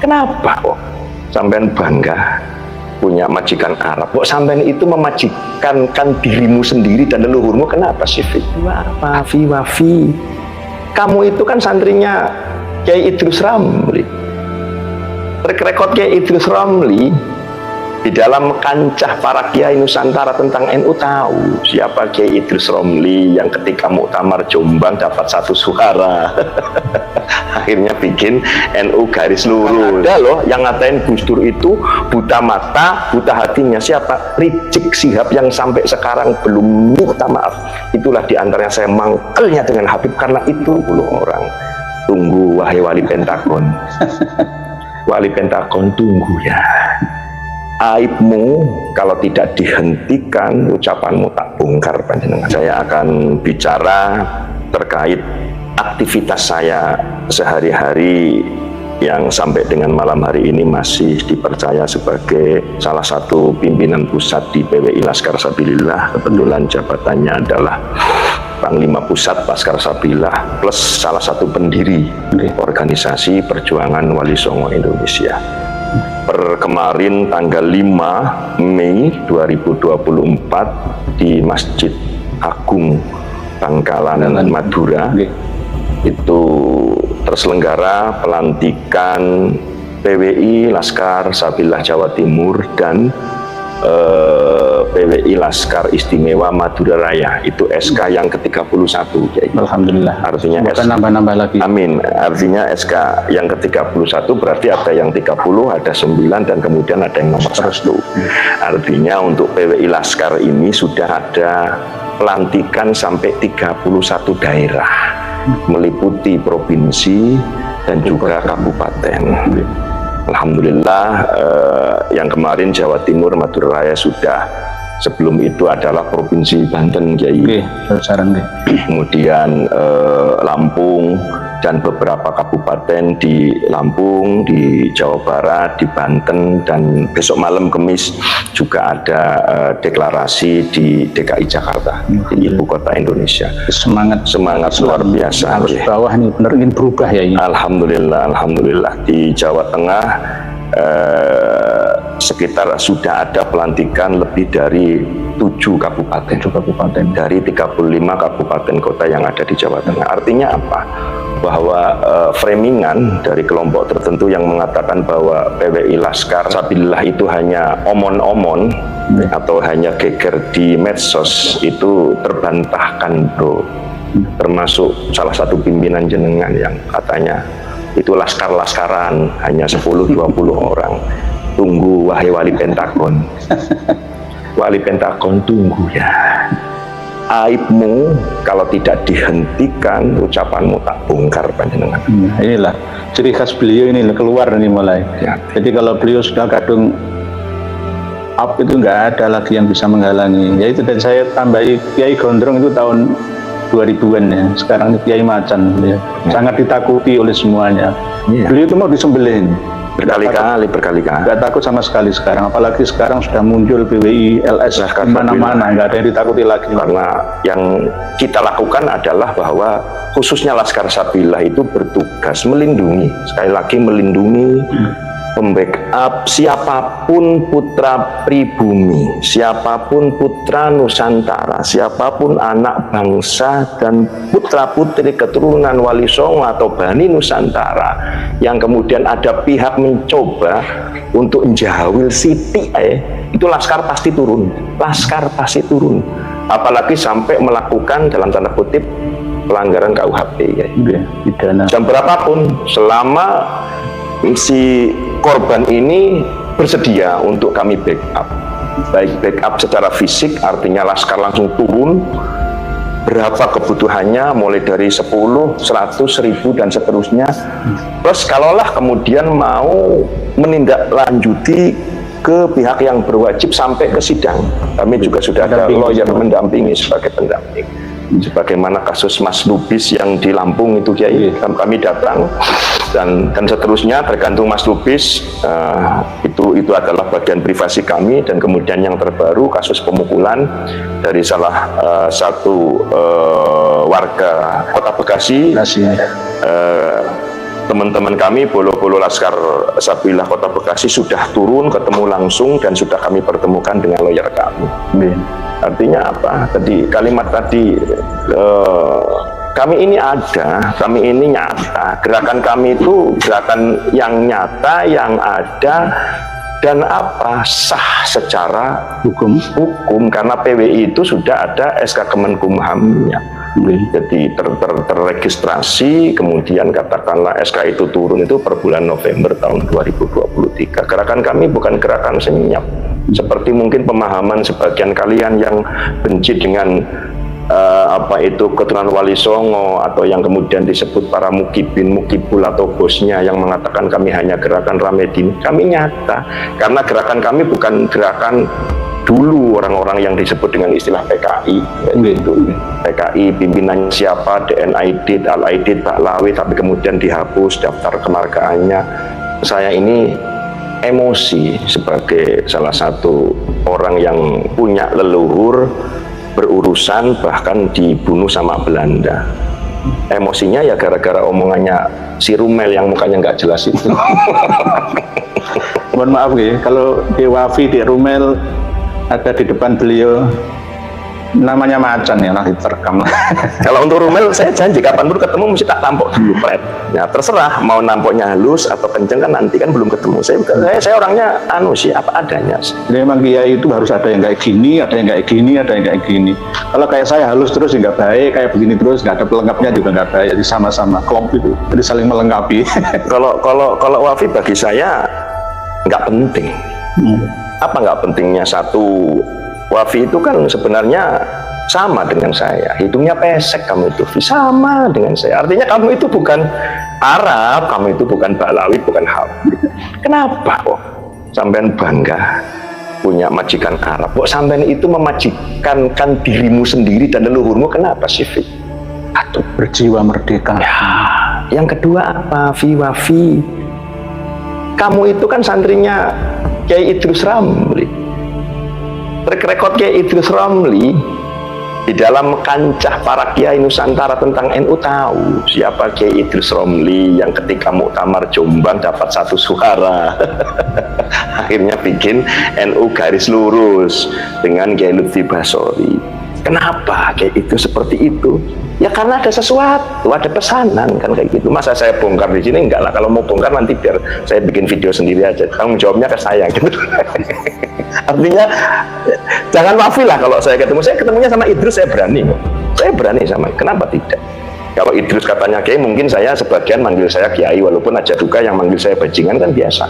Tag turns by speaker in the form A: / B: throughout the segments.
A: Kenapa kok sampean bangga punya majikan Arab? Kok sampean itu memajikankan dirimu sendiri dan leluhurmu? Kenapa sih? Wafi. Kamu itu kan santrinya Kiai Idrus Ramli. Rekod Kiai Idrus Ramli di dalam kancah para kiai Nusantara tentang NU tahu siapa Kiai Idrus Ramli yang ketika muktamar Jombang dapat 1 suara. Akhirnya bikin NU garis lurus. Ada loh yang ngatain Gus Dur itu buta mata, buta hatinya. Siapa? Rizik Syihab yang sampai sekarang belum minta maaf. Itulah diantaranya saya mangkelnya dengan Habib karena itu 10 orang. Tunggu wahai wali Pentagon. Wali Pentagon tunggu ya. Aibmu kalau tidak dihentikan, ucapanmu tak bongkar panjenengan. Saya akan bicara terkait aktivitas saya sehari-hari yang sampai dengan malam hari ini masih dipercaya sebagai salah satu pimpinan pusat di PWI Laskar Sabilillah. Kebetulan jabatannya adalah Panglima Pusat Laskar Sabilillah plus salah satu pendiri organisasi Perjuangan Wali Songo Indonesia. Per kemarin tanggal 5 Mei 2024 di Masjid Agung Bangkalan Madura itu terselenggara pelantikan PWI Laskar Sabilillah Jawa Timur dan PWI Laskar Istimewa Madura Raya. Itu SK yang ke-31.
B: Alhamdulillah.
A: Artinya
B: bukan nambah-nambah lagi.
A: Amin. Artinya SK yang ke-31 berarti ada yang 30, ada 9 dan kemudian ada yang nomor 1. Artinya untuk PWI Laskar ini sudah ada pelantikan sampai 31 daerah meliputi provinsi dan juga kabupaten. Alhamdulillah yang kemarin Jawa Timur Madura Raya sudah, sebelum itu adalah Provinsi Banten Kiai. Kemudian Lampung dan beberapa kabupaten di Lampung, di Jawa Barat, di Banten, dan besok malam Kamis juga ada deklarasi di DKI Jakarta, di ibu kota Indonesia.
B: Semangat
A: luar biasa.
B: Harus bawah ini benar ingin berubah ya ini.
A: Alhamdulillah di Jawa Tengah sekitar sudah ada pelantikan lebih dari 7 kabupaten dari 35 kabupaten kota yang ada di Jawa Tengah. Artinya apa? Bahwa framingan dari kelompok tertentu yang mengatakan bahwa PWI Laskar Sabilillah itu hanya omon-omon atau hanya geger di medsos itu terbantahkan, bro. Termasuk salah satu pimpinan jenengan yang katanya itu laskar-laskaran hanya 10-20 orang. Tunggu wahai wali Pentagon. Wali Pentagon tunggu ya. Aibmu kalau tidak dihentikan, ucapanmu tak bongkar panjenengan.
B: Inilah ciri khas beliau ini keluar ini mulai. Ya. Jadi kalau beliau sudah kadung up itu nggak ada lagi yang bisa menghalangi. Ya itu, dan saya tambahi Kiai Gondrong itu tahun 2000-an ya. Sekarang ini Kiai Macan ya. Sangat ditakuti oleh semuanya. Ya. Beliau itu mau disembelih.
A: Berkali-kali
B: nggak takut sama sekali sekarang, apalagi sekarang sudah muncul PWI LS di mana-mana, nggak ada yang ditakuti lagi.
A: Karena yang kita lakukan adalah bahwa khususnya Laskar Sabilillah itu bertugas melindungi, sekali lagi melindungi, membackup siapapun putra pribumi, siapapun putra Nusantara, siapapun anak bangsa dan putra putri keturunan Wali Songo atau Bani Nusantara yang kemudian ada pihak mencoba untuk menjawil Siti, itu Laskar pasti turun. Laskar pasti turun, apalagi sampai melakukan dalam tanda kutip pelanggaran KUHP ya.
B: Pidana.
A: Jam berapapun selama si korban ini bersedia untuk kami backup, baik backup secara fisik, artinya Laskar langsung turun, berapa kebutuhannya mulai dari 10, 100, 1000 dan seterusnya, plus kalaulah kemudian mau menindaklanjuti ke pihak yang berwajib sampai ke sidang, kami juga sudah ada lawyer mendampingi sebagai pendamping. Sebagaimana kasus Mas Lubis yang di Lampung itu Kiai, kami datang dan seterusnya, tergantung Mas Lubis, itu adalah bagian privasi kami. Dan kemudian yang terbaru kasus pemukulan dari salah satu warga Kota Bekasi teman-teman kami Bolo-Bolo Laskar Sabillah Kota Bekasi sudah turun ketemu langsung dan sudah kami pertemukan dengan lawyer kami. Artinya apa? Tadi kalimat tadi, kami ini ada, kami ini nyata. Gerakan kami itu gerakan yang nyata, yang ada, dan apa? Sah secara hukum karena PWI itu sudah ada SK Kemenkumhamnya. Jadi terregistrasi, kemudian katakanlah SK itu turun itu per bulan November tahun 2023. Gerakan kami bukan gerakan senyap seperti mungkin pemahaman sebagian kalian yang benci dengan apa itu keturunan Wali Songo, atau yang kemudian disebut para mukibin, mukibul atau bosnya yang mengatakan kami hanya gerakan Ramedin. Kami nyata karena gerakan kami bukan gerakan dulu orang-orang yang disebut dengan istilah PKI, yaitu PKI pimpinannya siapa, DNID, Al-Aidid, Baklawi, tapi kemudian dihapus daftar kemargaannya. Saya ini emosi sebagai salah satu orang yang punya leluhur berurusan bahkan dibunuh sama Belanda. Emosinya ya gara-gara omongannya si Rumel yang mukanya nggak jelas itu.
B: Mohon maaf ya, kalau di Wafi, di Rumel ada di depan beliau namanya macan ya, nanti terekam.
A: Kalau untuk Rumel saya janji kapanpun ketemu mesti tak tampok dulu pret. Ya terserah mau nampoknya halus atau kenceng kan nanti kan belum ketemu. Saya orangnya anu sih apa adanya.
B: Jadi memang kiai itu harus ada yang kayak gini, ada yang kayak gini, ada yang kayak gini. Kalau kayak saya halus terus ya nggak baik, kayak begini terus nggak ada pelengkapnya juga nggak baik. Jadi sama-sama klop itu, jadi saling melengkapi.
A: Kalau Wafi bagi saya nggak penting. Apa nggak pentingnya satu? Wafi itu kan sebenarnya sama dengan saya, hidungnya pesek kamu itu, sama dengan saya. Artinya kamu itu bukan Arab, kamu itu bukan Baklawi, bukan Habib. Kenapa kok sampean bangga punya majikan Arab? Kok sampean itu memajikankan dirimu sendiri dan leluhurmu? Kenapa sih, Fik?
B: Atau berjiwa merdeka.
A: Ya, yang kedua apa, Wafi? Kamu itu kan santrinya Kiai Idrus Ramli. Rekod Kiai Idrus Ramli di dalam kancah para kiai Nusantara tentang NU tahu siapa Kiai Idrus Ramli yang ketika muktamar Jombang dapat 1 suara. Akhirnya bikin NU garis lurus dengan Kiai Lutfi Basori. Kenapa kayak itu seperti itu? Ya karena ada sesuatu, ada pesanan kan kayak gitu. Masa saya bongkar di sini? Enggak lah, kalau mau bongkar nanti biar saya bikin video sendiri aja. Tanggung jawabnya ke saya gitu. Artinya jangan Wafi lah kalau saya ketemunya sama Idrus saya berani kok. Saya berani sama, kenapa tidak? Kalau Idrus katanya Kiai, mungkin saya sebagian manggil saya Kiai, walaupun aja juga yang manggil saya bajingan kan biasa.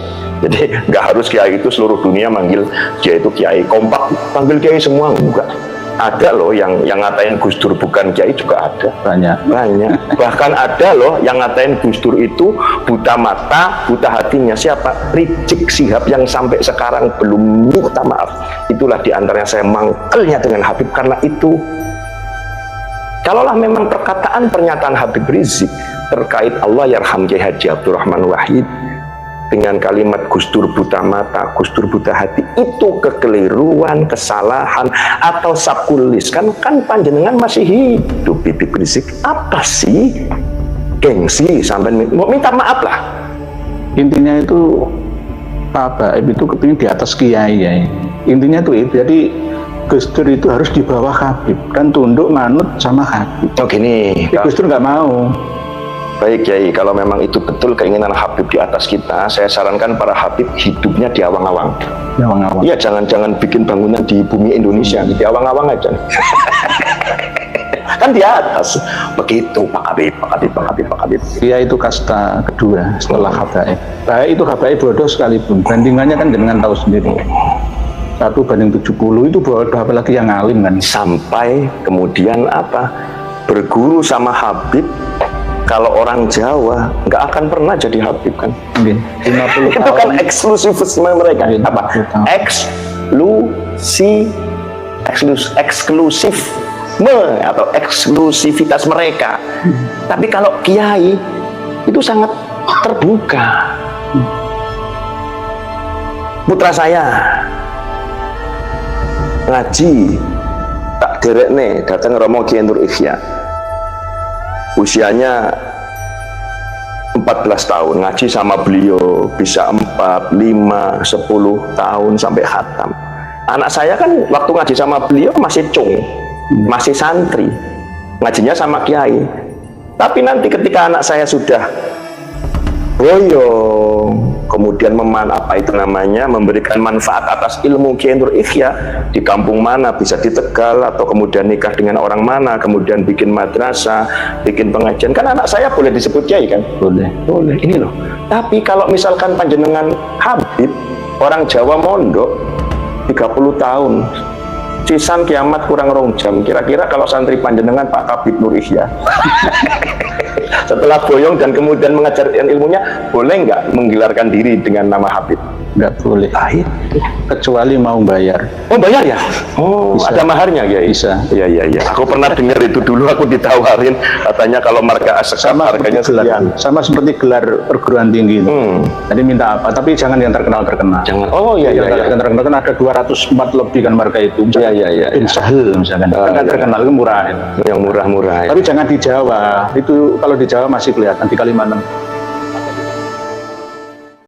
A: Jadi nggak harus Kiai itu seluruh dunia manggil dia itu Kiai, kompak panggil Kiai semua, enggak. Ada loh yang ngatain Gus Dur bukan Kiai juga ada, banyak. Bahkan ada loh yang ngatain Gus Dur itu buta mata, buta hatinya. Siapa? Rizik Sihab yang sampai sekarang belum minta maaf. Itulah diantaranya saya mangkelnya dengan Habib karena itu. Kalaulah memang perkataan pernyataan Habib Rizik terkait Allah yarham Kiai Haji Abdurrahman Wahid dengan kalimat Gus Dur buta mata, Gus Dur buta hati, itu kekeliruan, kesalahan atau sakulis kan panjenengan masih hidup. Habib Rizik apa sih gengsi sampai mau minta maaf lah.
B: Intinya itu Pak Baib itu kepingin di atas kiai ya. Intinya itu jadi Gus Dur itu harus di bawah Habib dan tunduk manut sama Habib.
A: Oh gini,
B: Gus Dur nggak mau.
A: Baik Kiai, kalau memang itu betul keinginan Habib di atas kita, saya sarankan para Habib hidupnya di awang-awang. Iya, jangan bikin bangunan di bumi Indonesia, di awang-awang aja. Kan di atas. Begitu Pak Habib.
B: Dia itu kasta kedua setelah Habaib. Baik itu Habaib bodoh sekalipun, bandingannya kan dengan tahu sendiri. 1/70 itu bodoh, apalagi yang alim kan.
A: Sampai kemudian apa? Berguru sama Habib. Kalau orang Jawa nggak akan pernah jadi Habib kan?
B: 50
A: itu
B: tahun.
A: kan eksklusifisme mereka. Apa? Eksklusifme atau eksklusivitas mereka. Tapi kalau Kiai itu sangat terbuka. Putra saya ngaji tak derek nih datang Romo Kiai Nur Ikhya. Usianya 14 14 tahun ngaji sama beliau, bisa 4, 5, 10 tahun sampai khatam. Anak saya kan waktu ngaji sama beliau masih cung, masih santri, ngajinya sama kiai. Tapi nanti ketika anak saya sudah boyong, kemudian memberikan manfaat atas ilmu Kiai Nur Ihya di kampung mana, bisa di Tegal, atau kemudian nikah dengan orang mana, kemudian bikin madrasah, bikin pengajian, kan anak saya boleh disebut kiai kan?
B: Boleh.
A: Boleh, ini loh. Tapi kalau misalkan panjenengan Habib, orang Jawa mondok 30 tahun, sisan kiamat kurang rong jam, kira-kira kalau santri panjenengan Pak Habib Nur Ihya setelah boyong dan kemudian mengajarkan ilmunya, boleh nggak menggelarkan diri dengan nama Habib?
B: Nggak boleh. Kecuali mau bayar.
A: Oh, bayar ya? Oh,
B: bisa.
A: Ada maharnya ya?
B: Bisa.
A: Iya, iya, iya. Aku pernah dengar itu dulu, aku ditawarin, katanya kalau marga
B: sama
A: harganya sekian.
B: Sama seperti gelar perguruan tinggi itu. Jadi minta apa? Tapi jangan yang terkenal.
A: Jangan. Oh iya, iya, iya.
B: Yang terkenal kan ada 204 lebih kan marga itu.
A: Iya, iya, iya.
B: Bin Sahel misalkan. Kan terkenal itu murah.
A: Yang murah-murah.
B: Tapi jangan di Jawa. Itu kalau di Jawa masih kelihatan, di Kalimantan